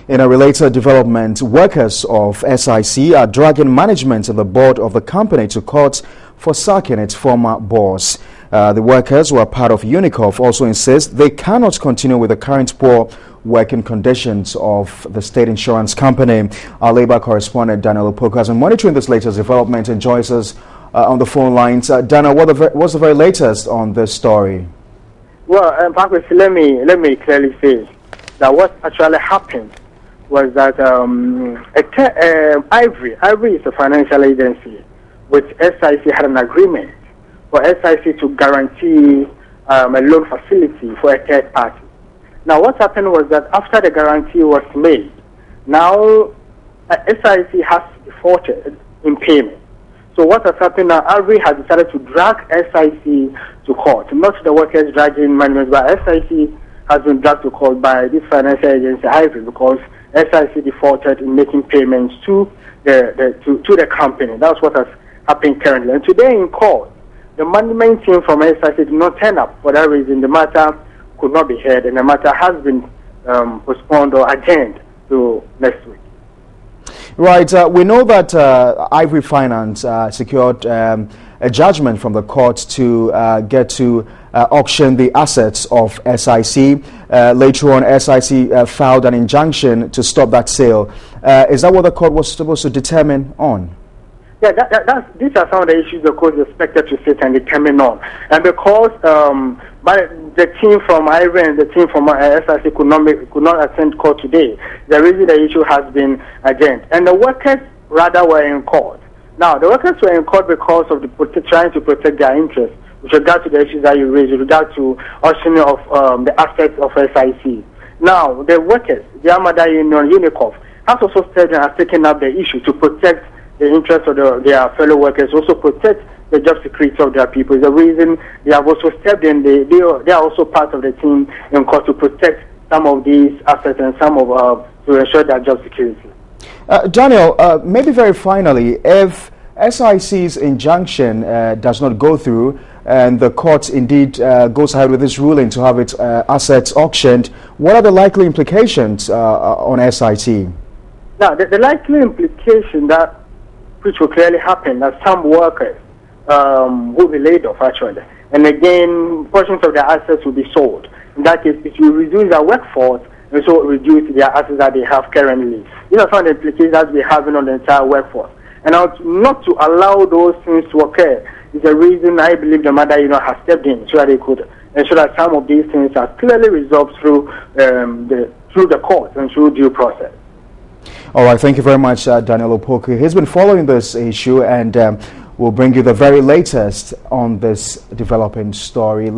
In a related development, workers of SIC are dragging management and the board of the company to court for sacking its former boss. The workers, who are part of UNICOF, also insist they cannot continue with the current poor working conditions of the state insurance company. Our labor correspondent Daniel Opoku has been monitoring this latest development and joins us on the phone lines. Daniel, what's the very latest on this story? Well, Marcus, let me clearly say that what actually happened was that Ivory is a financial agency with SIC had an agreement for SIC to guarantee a loan facility for a third party. Now, what happened was that after the guarantee was made, now SIC has defaulted in payment. So what has happened now, Ivory has decided to drag SIC to court, not the workers dragging management, but SIC has been dragged to court by this financial agency, Ivory, because SIC defaulted in making payments to the company. That's what has happened currently. And today in court, the management team from SIC did not turn up. For that reason, the matter could not be heard, and the matter has been postponed or adjourned to next week. Right. We know that Ivory Finance secured a judgment from the court to get to auction the assets of SIC. Later on, SIC filed an injunction to stop that sale. Is that what the court was supposed to determine on? Yeah, these are some of the issues the court is expected to sit and determine on. And because the team from Ivory and the team from SIC could not attend court today, the reason the issue has been adjourned. And the workers rather were in court. Now, the workers were in court because of trying to protect their interests with regard to the issues that you raised, with regard to auctioning of the assets of SIC. Now, the workers, their mother union, UNICOF, has also said and has taken up the issue to protect the interests of their fellow workers, also protect the job security of their people. The reason they have also stepped in, they are also part of the team in court to protect some of these assets and some of to ensure their job security. Daniel, maybe very finally, if SIC's injunction does not go through and the court indeed goes ahead with this ruling to have its assets auctioned, what are the likely implications on SIC? Now, the likely implication which will clearly happen that some workers will be laid off actually, and again portions of their assets will be sold. In that case, it will reduce their workforce and so reduce their assets that they have currently. These are some of the implications that we're having on the entire workforce. And not to allow those things to occur is the reason I believe the mother has stepped in so that they could ensure that some of these things are clearly resolved through the courts and through due process. All right, thank you very much, Daniel Opoku. He's been following this issue and will bring you the very latest on this developing story.